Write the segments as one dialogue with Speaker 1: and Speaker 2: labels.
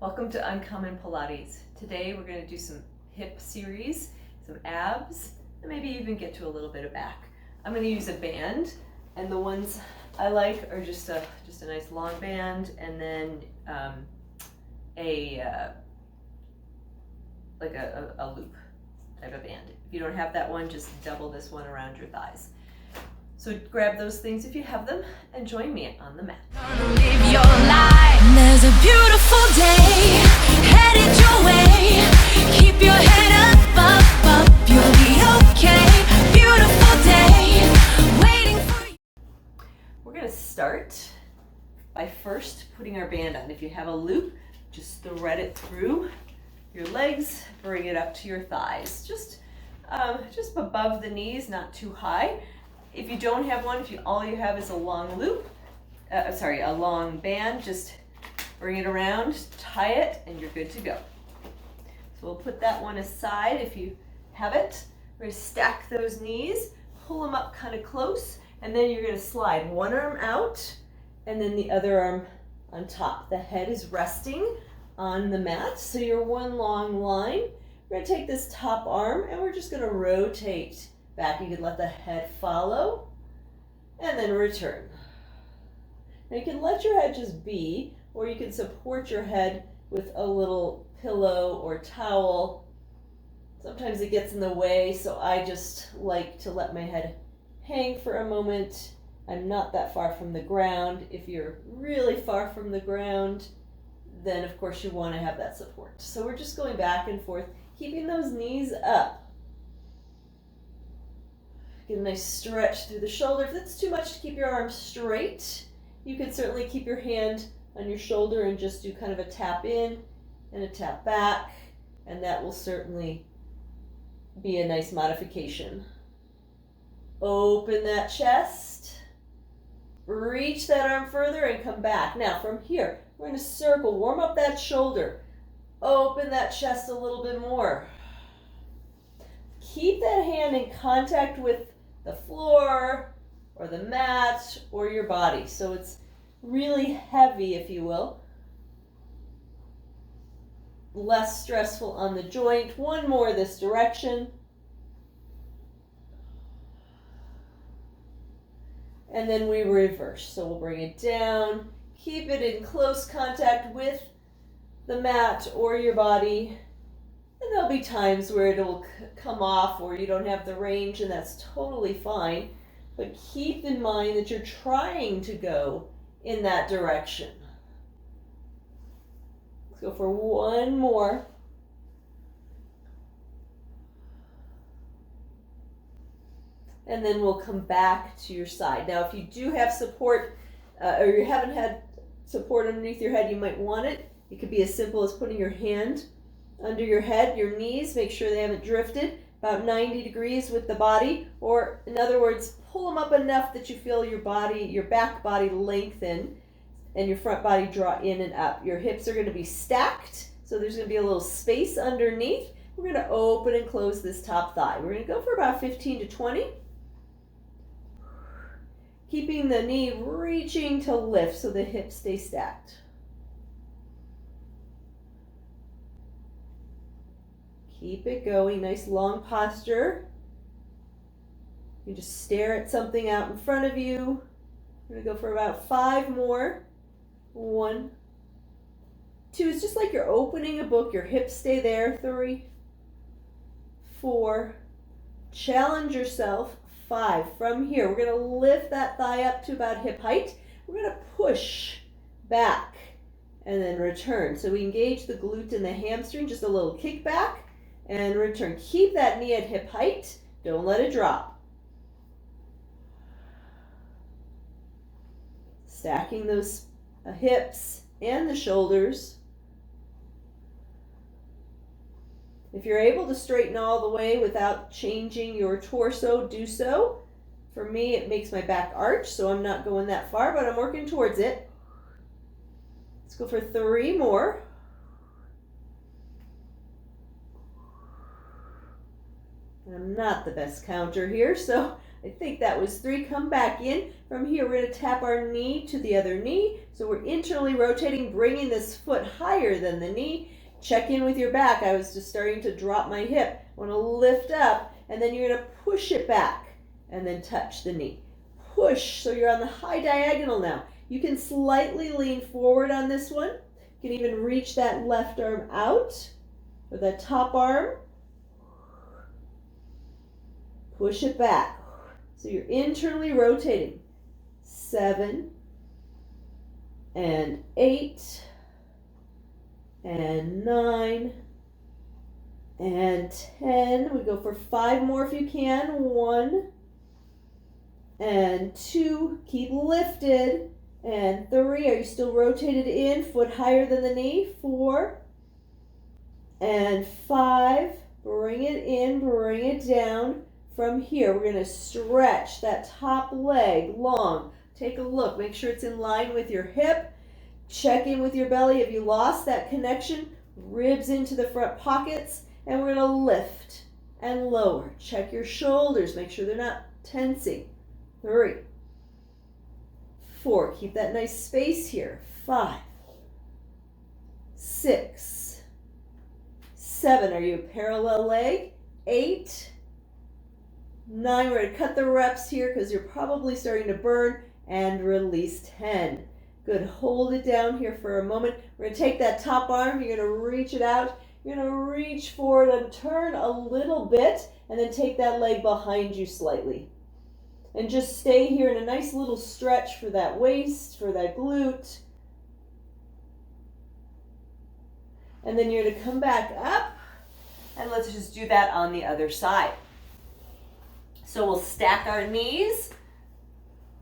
Speaker 1: Welcome to Uncommon Pilates. Today we're going to do some hip series, some abs, and maybe even get to a little bit of back. I'm going to use a band, and the ones I like are just a nice long band, and then a loop type of band. If you don't have that one, just double this one around your thighs. So grab those things if you have them, and join me on the mat.
Speaker 2: Live your life. There's a beautiful day headed your way. Keep your head up, you'll be okay. Beautiful day waiting for you.
Speaker 1: We're going to start by first putting our band on. If you have a loop, just thread it through your legs, bring it up to your thighs. Just above the knees, not too high. If you don't have one, all you have is a long loop, a long band, just bring it around, tie it, and you're good to go. So we'll put that one aside if you have it. We're going to stack those knees, pull them up kind of close, and then you're going to slide one arm out and then the other arm on top. The head is resting on the mat, so you're one long line. We're going to take this top arm and we're just going to rotate back. You can let the head follow and then return. Now you can let your head just be, or you can support your head with a little pillow or towel. Sometimes it gets in the way, so I just like to let my head hang for a moment. I'm not that far from the ground. If you're really far from the ground, then of course you want to have that support. So we're just going back and forth, keeping those knees up. Get a nice stretch through the shoulder. If that's too much to keep your arms straight, you can certainly keep your hand on your shoulder and just do kind of a tap in and a tap back, and that will certainly be a nice modification. Open that chest, reach that arm further and come back. Now from here, we're going to circle, warm up that shoulder, open that chest a little bit more. Keep that hand in contact with the floor or the mat or your body, so it's really heavy, if you will. Less stressful on the joint. One more this direction. And then we reverse. So we'll bring it down, keep it in close contact with the mat or your body. And there'll be times where it'll come off or you don't have the range, and that's totally fine. But keep in mind that you're trying to go in that direction. Let's go for one more. And then we'll come back to your side. Now, if you do have support or you haven't had support underneath your head, you might want it. It could be as simple as putting your hand under your head, your knees, make sure they haven't drifted about 90 degrees with the body, or in other words, pull them up enough that you feel your body, your back body lengthen and your front body draw in and up. Your hips are going to be stacked, so there's going to be a little space underneath. We're going to open and close this top thigh. We're going to go for about 15 to 20. Keeping the knee reaching to lift so the hips stay stacked. Keep it going, nice long posture. You just stare at something out in front of you. We're going to go for about 5 more. 1, 2, it's just like you're opening a book. Your hips stay there. 3, 4, challenge yourself. 5, from here, we're going to lift that thigh up to about hip height. We're going to push back and then return. So we engage the glute and the hamstring, just a little kick back. And return. Keep that knee at hip height. Don't let it drop. Stacking those hips and the shoulders. If you're able to straighten all the way without changing your torso, do so. For me, it makes my back arch, so I'm not going that far, but I'm working towards it. Let's go for 3 more. I'm not the best counter here, so I think that was 3. Come back in. From here, we're going to tap our knee to the other knee. So we're internally rotating, bringing this foot higher than the knee. Check in with your back. I was just starting to drop my hip. I want to lift up, and then you're going to push it back and then touch the knee. Push, so you're on the high diagonal now. You can slightly lean forward on this one. You can even reach that left arm out, or that top arm. Push it back. So you're internally rotating. 7 and 8 and 9 and 10. We go for 5 more if you can. 1 and 2. Keep lifted. And 3. Are you still rotated in? Foot higher than the knee. 4 and 5. Bring it in, bring it down. From here, we're going to stretch that top leg long. Take a look. Make sure it's in line with your hip. Check in with your belly. Have you lost that connection? Ribs into the front pockets. And we're going to lift and lower. Check your shoulders. Make sure they're not tensing. 3, 4. Keep that nice space here. 5, 6, 7. Are you a parallel leg? 8, 9. We're going to cut the reps here because you're probably starting to burn. And release. 10. Good. Hold it down here for a moment. We're going to take that top arm. You're going to reach it out. You're going to reach forward and turn a little bit. And then take that leg behind you slightly. And just stay here in a nice little stretch for that waist, for that glute. And then you're going to come back up. And let's just do that on the other side. So we'll stack our knees.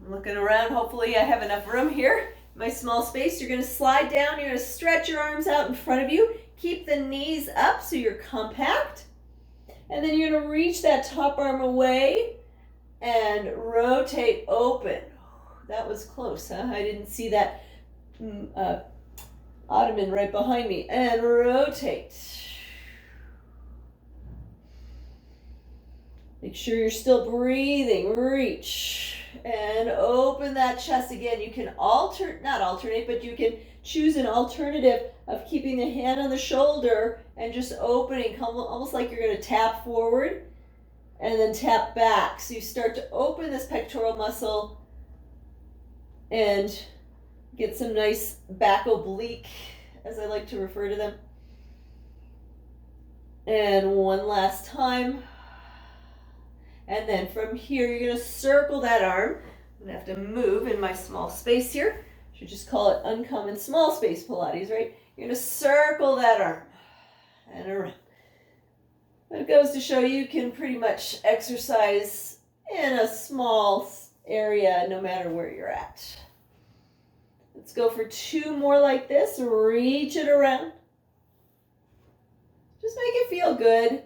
Speaker 1: I'm looking around. Hopefully I have enough room here. My small space. You're going to slide down. You're going to stretch your arms out in front of you. Keep the knees up so you're compact. And then you're going to reach that top arm away and rotate open. That was close, huh? I didn't see that ottoman right behind me. And rotate. Make sure you're still breathing. Reach. And open that chest again. You can not alternate, but you can choose an alternative of keeping the hand on the shoulder and just opening, almost like you're going to tap forward and then tap back. So you start to open this pectoral muscle and get some nice back oblique, as I like to refer to them. And one last time. And then from here, you're going to circle that arm. I'm going to have to move in my small space here. Should just call it uncommon small space Pilates, right? You're going to circle that arm and around. It goes to show you can pretty much exercise in a small area no matter where you're at. Let's go for 2 more like this. Reach it around. Just make it feel good.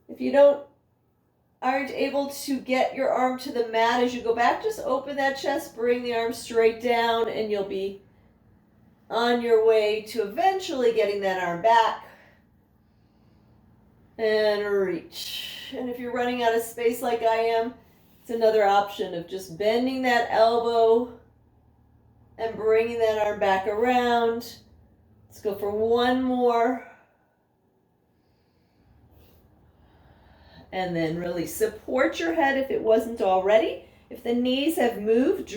Speaker 1: If you aren't able to get your arm to the mat as you go back, just open that chest, bring the arm straight down, and you'll be on your way to eventually getting that arm back. And reach. And if you're running out of space like I am, it's another option of just bending that elbow and bringing that arm back around. Let's go for 1 more. And then really support your head if it wasn't already. If the knees have moved,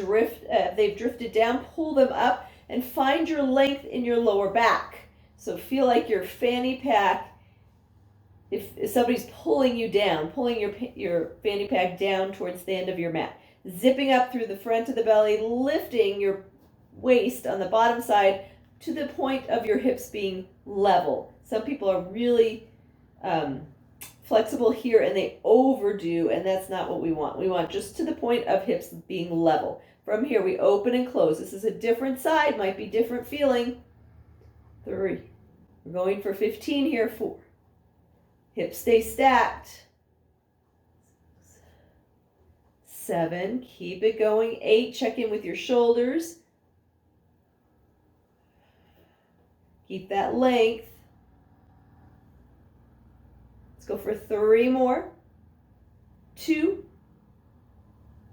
Speaker 1: they've drifted down, pull them up and find your length in your lower back. So feel like your fanny pack, if somebody's pulling you down, pulling your fanny pack down towards the end of your mat. Zipping up through the front of the belly, lifting your waist on the bottom side to the point of your hips being level. Some people are really flexible here and they overdo, and that's not what we want. We want just to the point of hips being level. From here we open and close. This is a different side, might be different feeling. 3. We're going for 15 here. 4. Hips stay stacked. 7. Keep it going. 8. Check in with your shoulders. Keep that length. Go for 3 more. 2,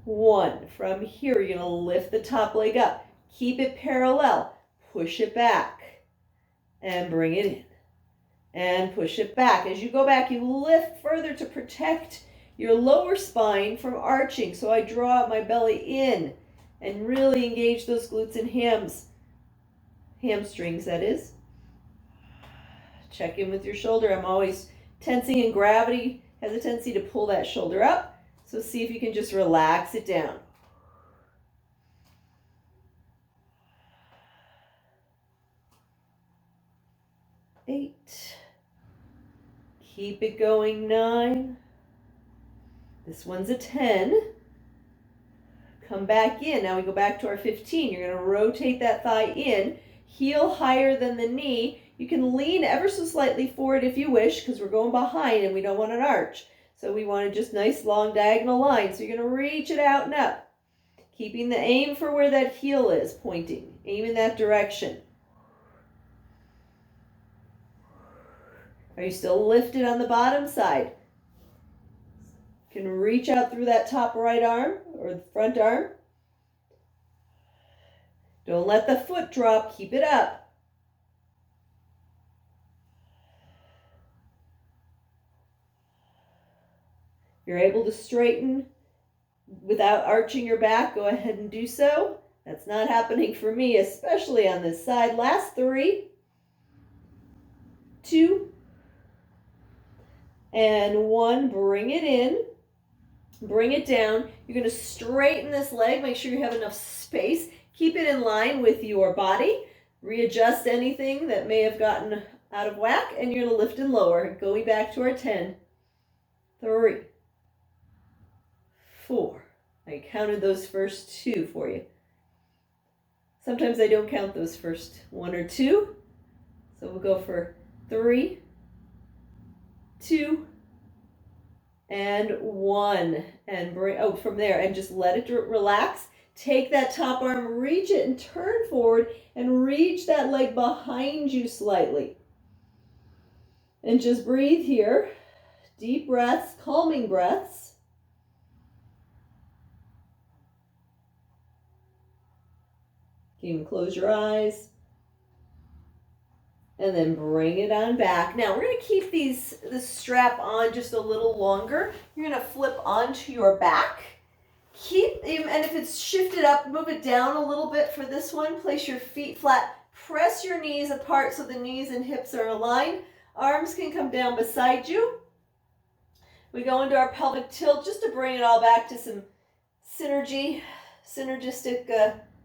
Speaker 1: 1. From here, you're going to lift the top leg up. Keep it parallel. Push it back. And bring it in. And push it back. As you go back, you lift further to protect your lower spine from arching. So I draw out my belly in and really engage those glutes and hamstrings, that is. Check in with your shoulder. I'm always tensing, and gravity has a tendency to pull that shoulder up. So see if you can just relax it down. Eight. Keep it going. 9. This one's a 10. Come back in. Now we go back to our 15. You're going to rotate that thigh in, heel higher than the knee. You can lean ever so slightly forward if you wish, because we're going behind and we don't want an arch. So we want just nice long diagonal lines. So you're going to reach it out and up, keeping the aim for where that heel is pointing. Aim in that direction. Are you still lifted on the bottom side? You can reach out through that top right arm or the front arm. Don't let the foot drop. Keep it up. You're able to straighten without arching your back, go ahead and do so. That's not happening for me, especially on this side. Last 3, 2, and 1. Bring it in, bring it down. You're going to straighten this leg. Make sure you have enough space. Keep it in line with your body. Readjust anything that may have gotten out of whack, and you're going to lift and lower. Going back to our 10, 3, 4. I counted those first 2 for you. Sometimes I don't count those first 1 or 2. So we'll go for 3, 2, and 1. And bring, from there, and just let it relax. Take that top arm, reach it and turn forward and reach that leg behind you slightly. And just breathe here. Deep breaths, calming breaths. You can close your eyes. And then bring it on back. Now we're going to keep this strap on just a little longer. You're going to flip onto your back. And if it's shifted up, move it down a little bit for this one. Place your feet flat. Press your knees apart so the knees and hips are aligned. Arms can come down beside you. We go into our pelvic tilt just to bring it all back to some synergistic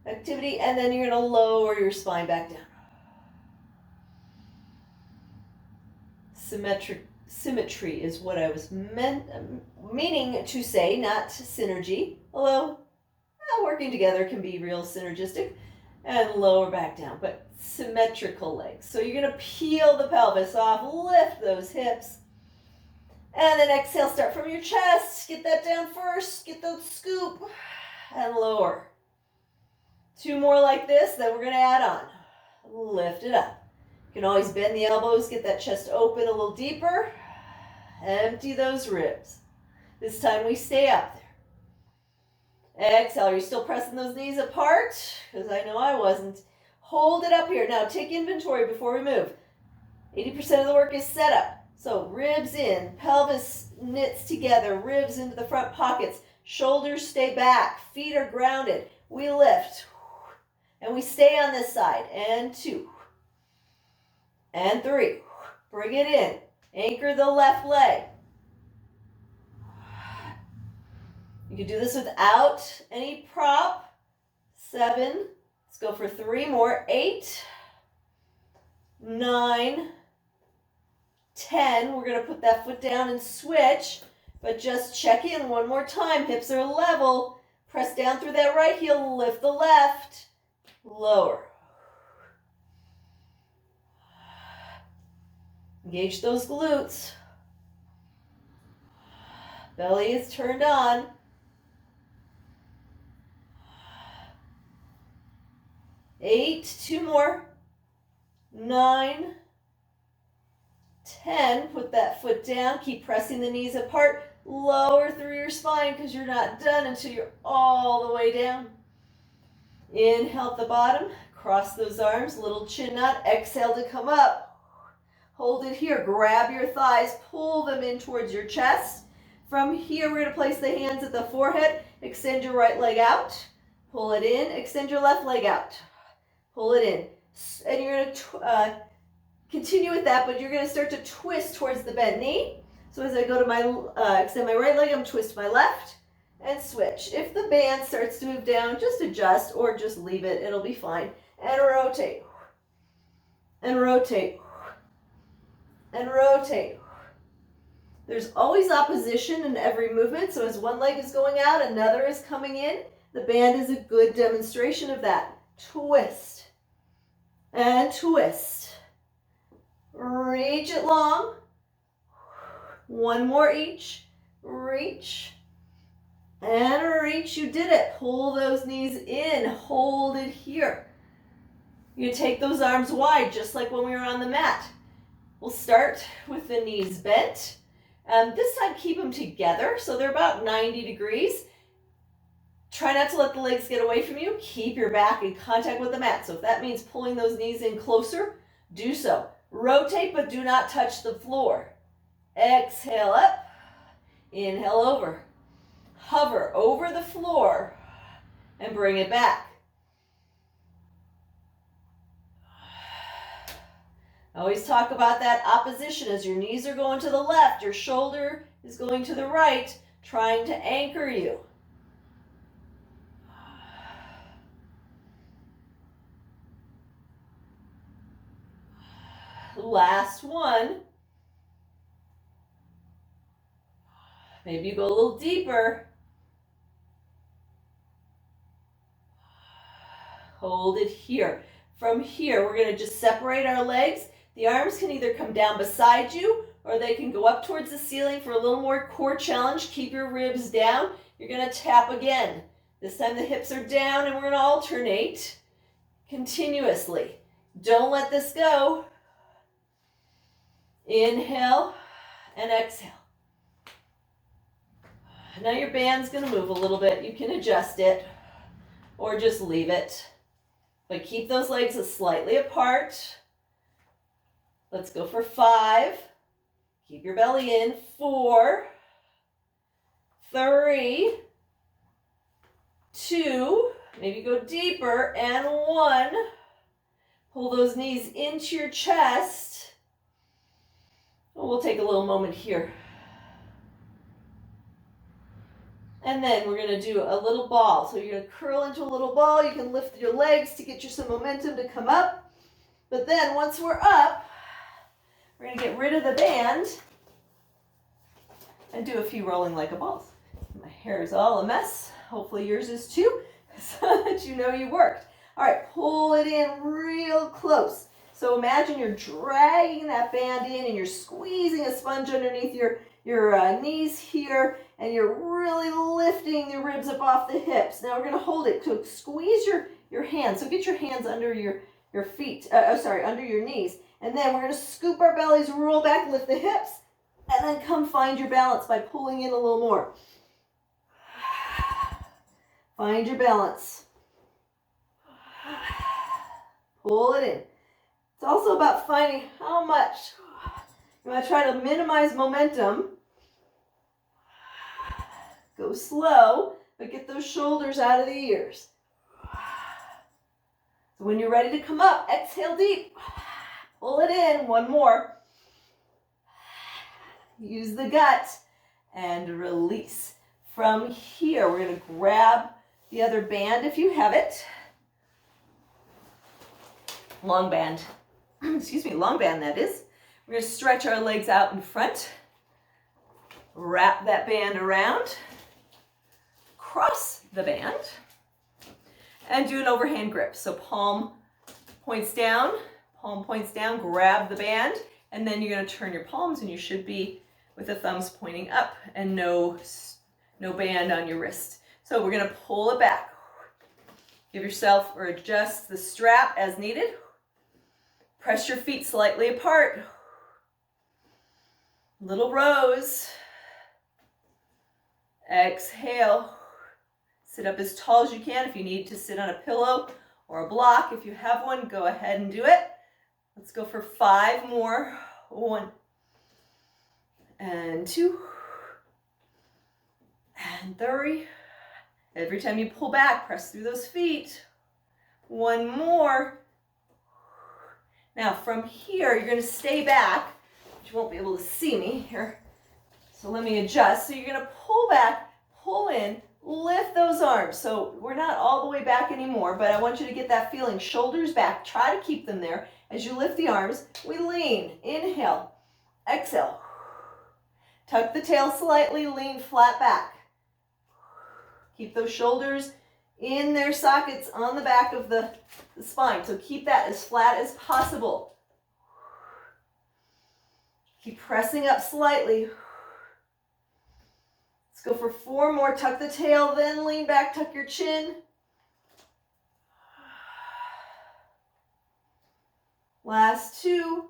Speaker 1: activity, and then you're going to lower your spine back down. Symmetry is what I was meaning to say, not synergy. Although working together can be real synergistic. And lower back down, but symmetrical legs. So you're going to peel the pelvis off, lift those hips, and then exhale, start from your chest. Get that down first, get the scoop, and lower. 2 more like this, then we're going to add on. Lift it up. You can always bend the elbows, get that chest open a little deeper. Empty those ribs. This time we stay up there. Exhale. Are you still pressing those knees apart? Because I know I wasn't. Hold it up here. Now take inventory before we move. 80% of the work is set up. So ribs in, pelvis knits together, ribs into the front pockets, shoulders stay back, feet are grounded. We lift. And we stay on this side. And 2. And 3. Bring it in. Anchor the left leg. You can do this without any prop. 7. Let's go for 3 more. 8. 9. 10. We're going to put that foot down and switch. But just check in one more time. Hips are level. Press down through that right heel. Lift the left. Lower. Engage those glutes. Belly is turned on. 8, 2 more. 9, 10. Put that foot down. Keep pressing the knees apart. lower through your spine because you're not done until you're all the way down. Inhale at the bottom, cross those arms, little chin knot. Exhale to come up. Hold it here. Grab your thighs, pull them in towards your chest. From here, we're going to place the hands at the forehead. Extend your right leg out. Pull it in. Extend your left leg out. Pull it in. And you're going to continue with that, but you're going to start to twist towards the bent knee. So as I go to my, extend my right leg, I'm twist my left and switch. If the band starts to move down, just adjust or just leave it. It'll be fine. And rotate. And rotate. And rotate. There's always opposition in every movement, so as one leg is going out, another is coming in. The band is a good demonstration of that. Twist and twist. Reach it long. One more each. Reach and reach. You did it. Pull those knees in. Hold it here. You take those arms wide, just like when we were on the mat. We'll start with the knees bent. This time, keep them together, so they're about 90 degrees. Try not to let the legs get away from you. Keep your back in contact with the mat. So if that means pulling those knees in closer, do so. Rotate, but do not touch the floor. Exhale up. Inhale over. Hover over the floor and bring it back. I always talk about that opposition as your knees are going to the left, your shoulder is going to the right, trying to anchor you. Last one. Maybe you go a little deeper. Hold it here. From here, we're going to just separate our legs. The arms can either come down beside you or they can go up towards the ceiling for a little more core challenge. Keep your ribs down. You're going to tap again. This time the hips are down and we're going to alternate continuously. Don't let this go. Inhale and exhale. Now your band's going to move a little bit. You can adjust it or just leave it. But keep those legs slightly apart. Let's go for 5. Keep your belly in. 4, 3, 2, maybe go deeper, and 1. Pull those knees into your chest. We'll take a little moment here. And then we're going to do a little ball. So you're going to curl into a little ball. You can lift your legs to get you some momentum to come up. But then once we're up, we're going to get rid of the band and do a few rolling like a balls. My hair is all a mess. Hopefully yours is too, so that you know you worked. All right, pull it in real close. So imagine you're dragging that band in and you're squeezing a sponge underneath your knees here, and you're really lifting the ribs up off the hips. Now we're going to hold it. So squeeze your hands. So get your hands under your feet, under your knees. And then we're going to scoop our bellies, roll back, lift the hips, and then come find your balance by pulling in a little more. Find your balance. Pull it in. It's also about finding how much. You want to try to minimize momentum. Go slow, but get those shoulders out of the ears. So when you're ready to come up, exhale deep. Pull it in. 1 more. Use the gut and release. From here, we're going to grab the other band if you have it. Long band. Excuse me, long band that is. We're going to stretch our legs out in front. Wrap that band around. Cross the band. And do an overhand grip. So palm points down, grab the band, and then you're going to turn your palms and you should be with the thumbs pointing up and no band on your wrist. So we're going to pull it back. Give yourself or adjust the strap as needed. Press your feet slightly apart. Little rows. Exhale. Sit up as tall as you can. If you need to sit on a pillow or a block, if you have one, go ahead and do it. Let's go for 5 more. 1 and 2 and 3. Every time you pull back, press through those feet. 1 more. Now from here, you're going to stay back. You won't be able to see me here. So let me adjust. So you're going to pull back, pull in, lift those arms. So we're not all the way back anymore, but I want you to get that feeling. Shoulders back. Try to keep them there. As you lift the arms, we lean. Inhale. Exhale. Tuck the tail slightly, lean flat back. Keep those shoulders in their sockets on the back of the spine. So keep that as flat as possible. Keep pressing up slightly. Let's go for 4 more. Tuck the tail, then lean back, tuck your chin. Last 2.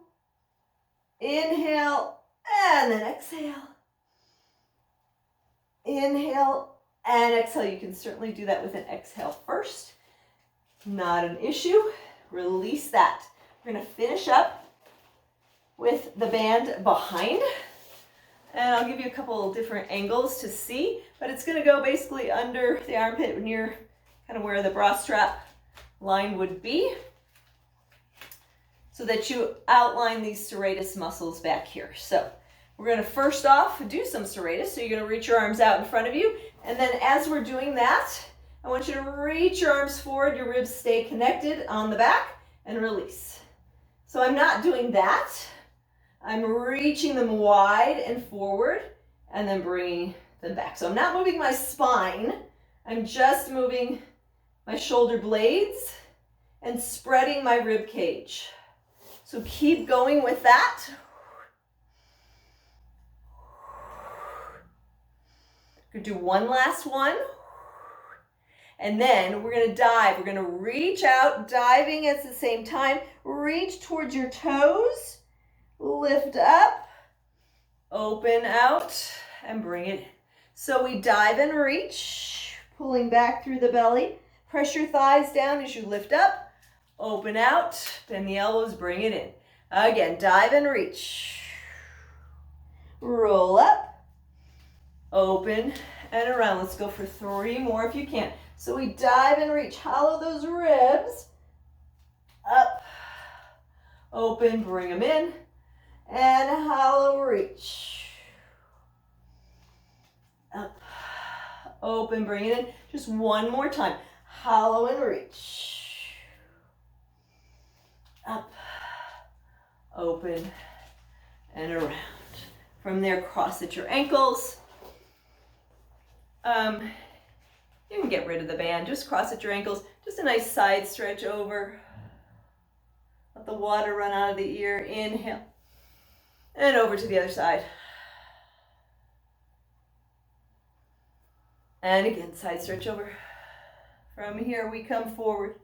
Speaker 1: Inhale, and then exhale. Inhale and exhale. You can certainly do that with an exhale first. Not an issue. Release that. We're going to finish up with the band behind. And I'll give you a couple of different angles to see, but it's going to go basically under the armpit near kind of where the bra strap line would be, so that you outline these serratus muscles back here. So we're going to first off do some serratus. So you're going to reach your arms out in front of you, and then as we're doing that, I want you to reach your arms forward, your ribs stay connected on the back, and release. So I'm not doing that. I'm reaching them wide and forward and then bringing them back. So I'm not moving my spine. I'm just moving my shoulder blades and spreading my rib cage. So keep going with that. We're going to do one last one. And then we're going to dive. We're going to reach out, diving at the same time. Reach towards your toes. Lift up, open out, and bring it in. So we dive and reach, pulling back through the belly. Press your thighs down as you lift up, open out, bend the elbows, bring it in. Again, dive and reach. Roll up, open, and around. Let's go for 3 more if you can. So we dive and reach, hollow those ribs, up, open, bring them in. And hollow reach. Up, open, bring it in. Just one more time. Hollow and reach. Up, open, and around. From there, cross at your ankles. You can get rid of the band. Just cross at your ankles. Just a nice side stretch over. Let the water run out of the ear. Inhale. And over to the other side. And again, side stretch over. From here, we come forward.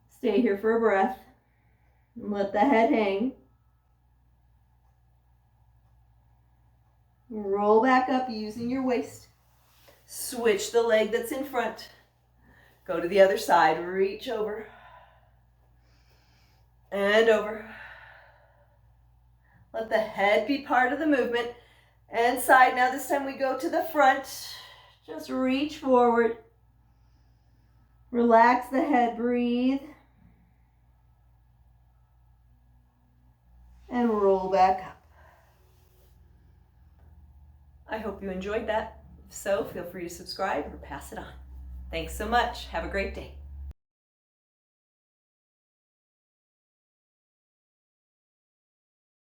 Speaker 1: Stay here for a breath. And let the head hang. Roll back up using your waist. Switch the leg that's in front. Go to the other side. Reach over. And over. Let the head be part of the movement. And side. Now this time we go to the front. Just reach forward. Relax the head. Breathe. And roll back up. I hope you enjoyed that. If so, feel free to subscribe or pass it on. Thanks so much. Have a great day.